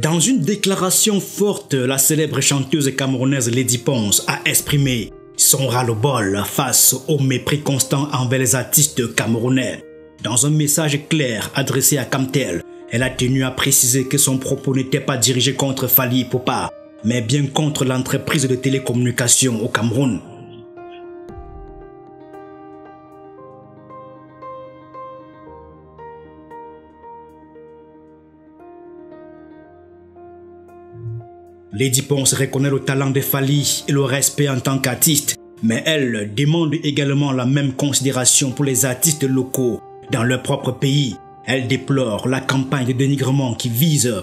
Dans une déclaration forte, la célèbre chanteuse camerounaise Lady Ponce a exprimé son ras-le-bol face au mépris constant envers les artistes camerounais. Dans un message clair adressé à Kamtel, elle a tenu à préciser que son propos n'était pas dirigé contre Fally Ipupa, mais bien contre l'entreprise de télécommunications au Cameroun. Lady Ponce reconnaît le talent de Fally et le respect en tant qu'artiste, mais elle demande également la même considération pour les artistes locaux dans leur propre pays. Elle déplore la campagne de dénigrement qui vise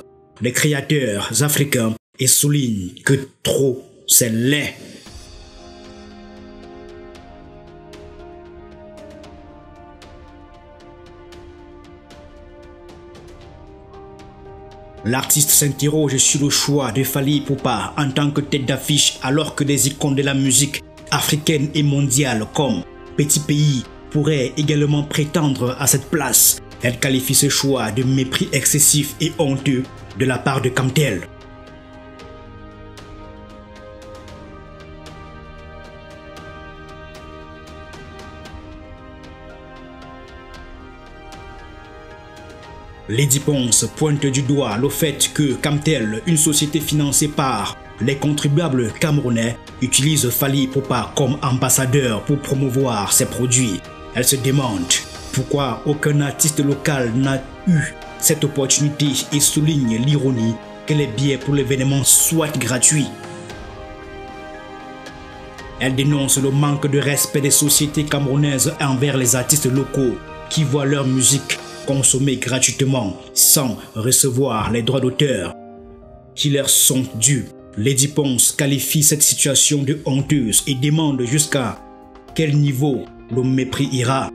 les créateurs africains et souligne que trop c'est laid. L'artiste s'interroge sur le choix de Fally Ipupa en tant que tête d'affiche alors que des icônes de la musique africaine et mondiale comme Petit Pays pourraient également prétendre à cette place. Elle qualifie ce choix de mépris excessif et honteux de la part de Kamtel. Lady Ponce pointe du doigt le fait que Kamtel, une société financée par les contribuables camerounais, utilise Fally Ipupa comme ambassadeur pour promouvoir ses produits. Elle se demande pourquoi aucun artiste local n'a eu cette opportunité et souligne l'ironie que les billets pour l'événement soient gratuits. Elle dénonce le manque de respect des sociétés camerounaises envers les artistes locaux qui voient leur musique consommée gratuitement sans recevoir les droits d'auteur qui leur sont dus. Lady Ponce qualifie cette situation de honteuse et demande jusqu'à quel niveau le mépris ira.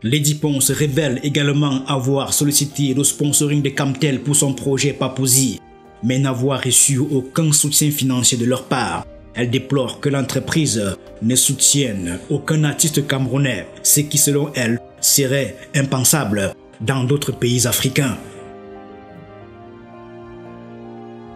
Lady Ponce révèle également avoir sollicité le sponsoring de Kamtel pour son projet Papouzi, mais n'avoir reçu aucun soutien financier de leur part. Elle déplore que l'entreprise ne soutienne aucun artiste camerounais, ce qui selon elle serait impensable dans d'autres pays africains.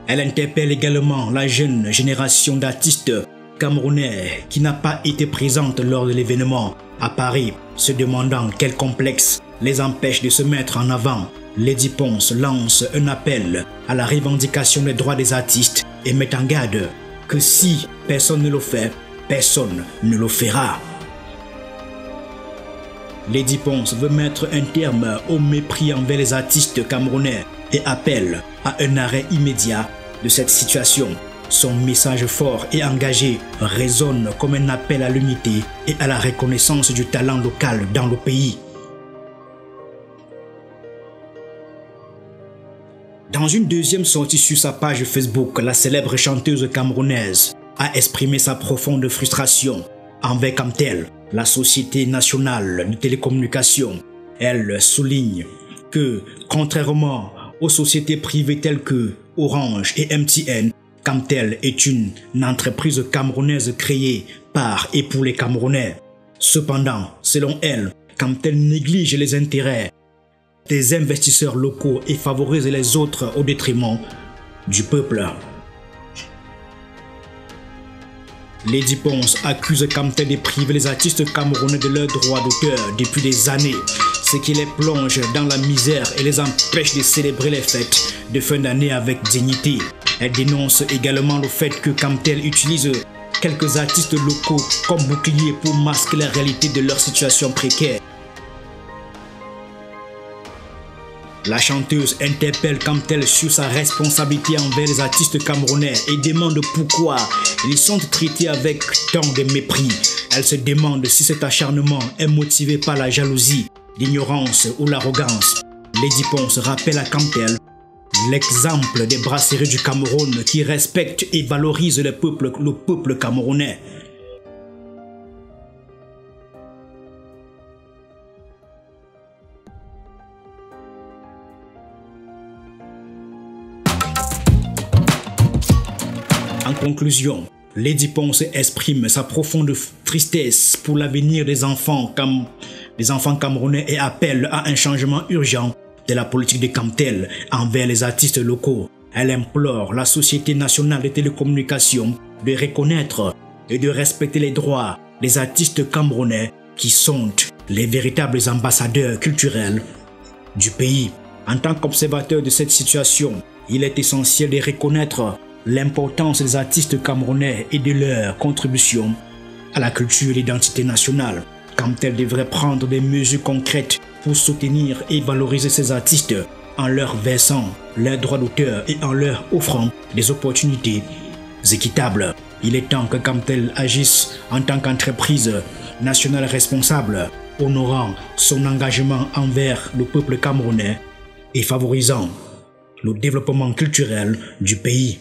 Elle interpelle également la jeune génération d'artistes camerounais qui n'a pas été présente lors de l'événement à Paris, se demandant quel complexe les empêche de se mettre en avant. Lady Ponce lance un appel à la revendication des droits des artistes et met en garde que si personne ne le fait, personne ne le fera. Lady Ponce veut mettre un terme au mépris envers les artistes camerounais et appelle à un arrêt immédiat de cette situation. Son message fort et engagé résonne comme un appel à l'unité et à la reconnaissance du talent local dans le pays. Dans une deuxième sortie sur sa page Facebook, la célèbre chanteuse camerounaise a exprimé sa profonde frustration envers Kamtel, la société nationale de télécommunications. Elle souligne que, contrairement aux sociétés privées telles que Orange et MTN, Kamtel est une entreprise camerounaise créée par et pour les Camerounais. Cependant, selon elle, Kamtel néglige les intérêts des investisseurs locaux et favorise les autres au détriment du peuple. Lady Ponce accuse Kamtel de priver les artistes camerounais de leurs droits d'auteur depuis des années, ce qui les plonge dans la misère et les empêche de célébrer les fêtes de fin d'année avec dignité. Elle dénonce également le fait que Kamtel utilise quelques artistes locaux comme bouclier pour masquer la réalité de leur situation précaire. La chanteuse interpelle Kamtel sur sa responsabilité envers les artistes camerounais et demande pourquoi ils sont traités avec tant de mépris. Elle se demande si cet acharnement est motivé par la jalousie, l'ignorance ou l'arrogance. Lady Ponce rappelle à Kamtel l'exemple des brasseries du Cameroun qui respectent et valorisent le peuple camerounais. En conclusion, Lady Ponce exprime sa profonde tristesse pour l'avenir des enfants camerounais et appelle à un changement urgent de la politique de Camtel envers les artistes locaux. Elle implore la Société nationale des télécommunications de reconnaître et de respecter les droits des artistes camerounais qui sont les véritables ambassadeurs culturels du pays. En tant qu'observateur de cette situation, il est essentiel de reconnaître l'importance des artistes camerounais et de leur contribution à la culture et l'identité nationale. Camtel devrait prendre des mesures concrètes pour soutenir et valoriser ces artistes en leur versant leurs droits d'auteur et en leur offrant des opportunités équitables. Il est temps que Camtel agisse en tant qu'entreprise nationale responsable, honorant son engagement envers le peuple camerounais et favorisant le développement culturel du pays.